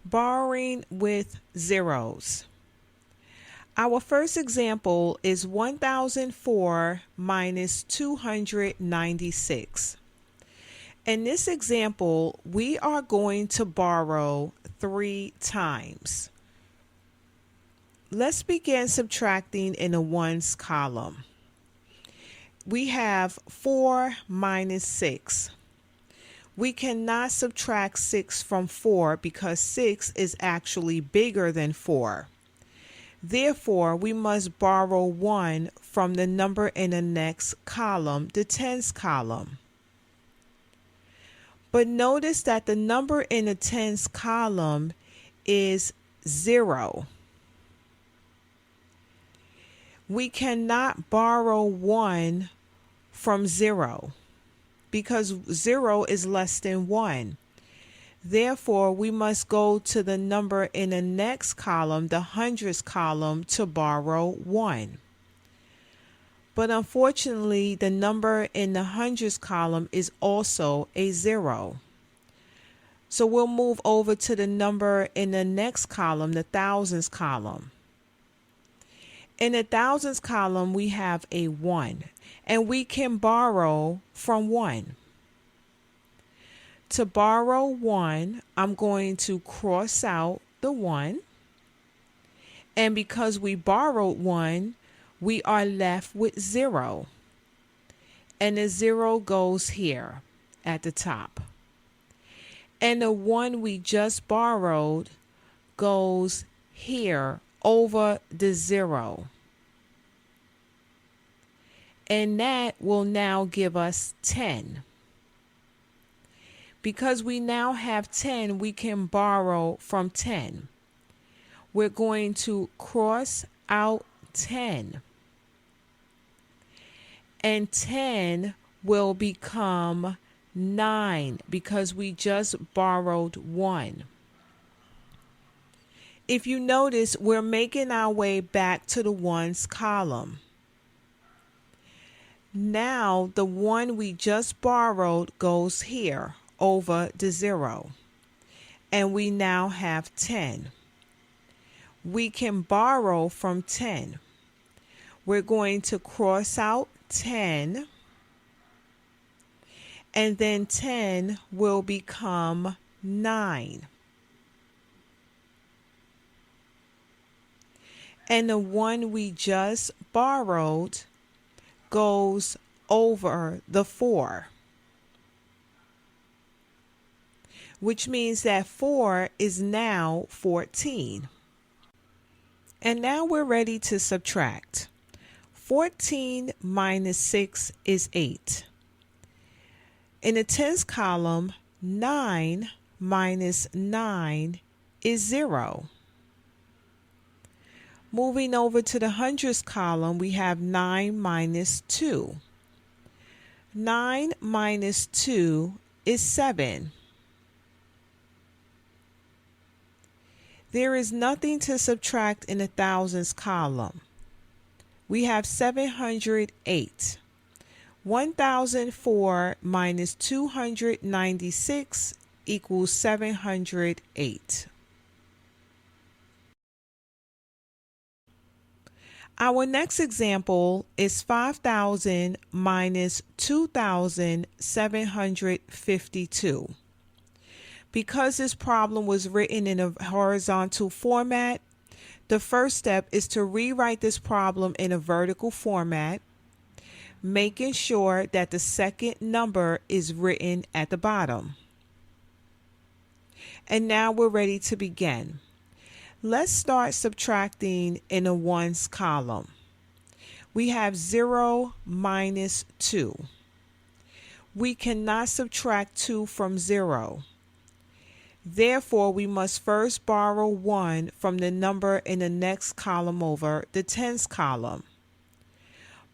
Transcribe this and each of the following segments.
Borrowing with zeros. Our first example is 1004 minus 296. In this example, we are going to borrow 3 times. Let's begin subtracting in the ones column. We have 4 minus 6. We cannot subtract 6 from 4 because 6 is actually bigger than 4. Therefore, we must borrow 1 from the number in the next column, the tens column. But notice that the number in the tens column is 0. We cannot borrow 1 from 0 because 0 is less than 1. Therefore, we must go to the number in the next column, the hundreds column, to borrow 1. But unfortunately, the number in the hundreds column is also a 0. So we'll move over to the number in the next column, the thousands column. In the thousands column, we have a 1, and we can borrow from 1. To borrow 1, I'm going to cross out the 1. And because we borrowed 1, we are left with 0. And the 0 goes here at the top. And the 1 we just borrowed goes here over the 0. And that will now give us 10. Because we now have 10, we can borrow from 10. We're going to cross out 10. And 10 will become 9 because we just borrowed 1. If you notice, we're making our way back to the ones column. Now the 1 we just borrowed goes here over the 0. And we now have 10. We can borrow from 10. We're going to cross out 10. And then 10 will become 9. And the 1 we just borrowed goes over the 4. Which means that 4 is now 14. And now we're ready to subtract. 14 minus 6 is 8. In the tens column, 9 minus 9 is 0. Moving over to the hundreds column, we have 9 minus 2. 9 minus 2 is 7. There is nothing to subtract in the thousands column. We have 708. 1004 minus 296 equals 708. Our next example is 5,000 minus 2,752. Because this problem was written in a horizontal format, the first step is to rewrite this problem in a vertical format, making sure that the second number is written at the bottom. And now we're ready to begin. Let's start subtracting in the ones column. We have 0 minus 2. We cannot subtract 2 from 0. Therefore, we must first borrow 1 from the number in the next column over, the tens column.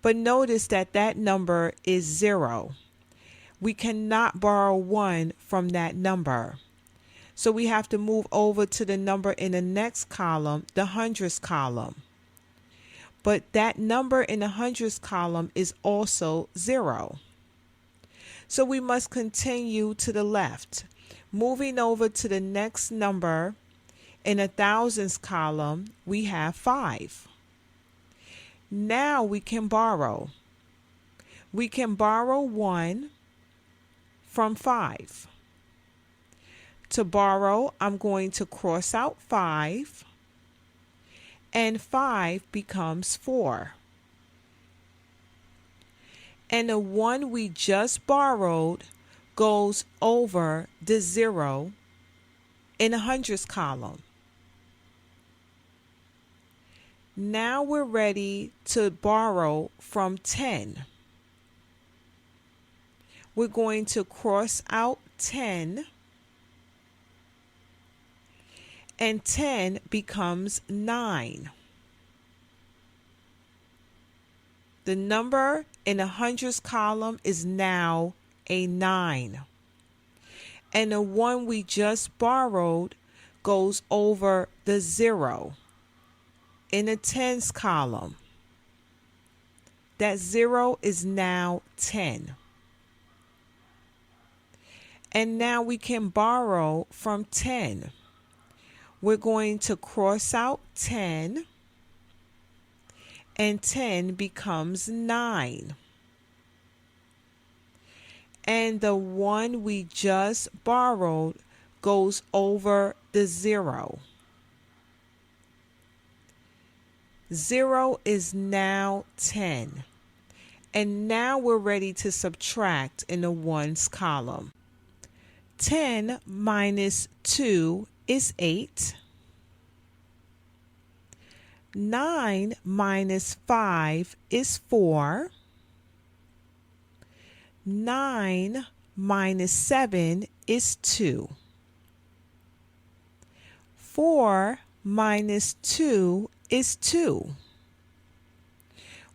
But notice that that number is 0. We cannot borrow 1 from that number. So we have to move over to the number in the next column, the hundreds column. But that number in the hundreds column is also 0. So we must continue to the left, moving over to the next number In a thousands column, we have 5. Now we can borrow. We can borrow 1 from 5. To borrow, I'm going to cross out 5, and 5 becomes 4. And the 1 we just borrowed goes over the 0 in a hundreds column. Now we're ready to borrow from 10. We're going to cross out 10, and 10 becomes 9. The number in the hundreds column is now a 9. And the 1 we just borrowed goes over the 0 in the tens column. That 0 is now 10. And now we can borrow from 10. We're going to cross out 10, and 10 becomes 9. And the 1 we just borrowed goes over the 0. 0 is now 10. And now we're ready to subtract in the ones column. 10 minus 2 is 8. 9 minus 5 is 4. 9 minus 7 is 2. 4 minus 2 is 2.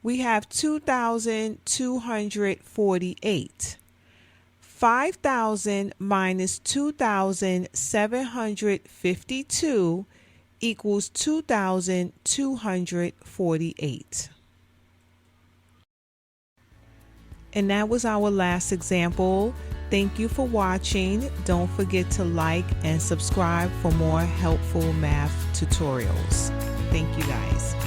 We have 2,248. 5,000 minus 2,752 equals 2,248. And that was our last example. Thank you for watching. Don't forget to like and subscribe for more helpful math tutorials. Thank you guys.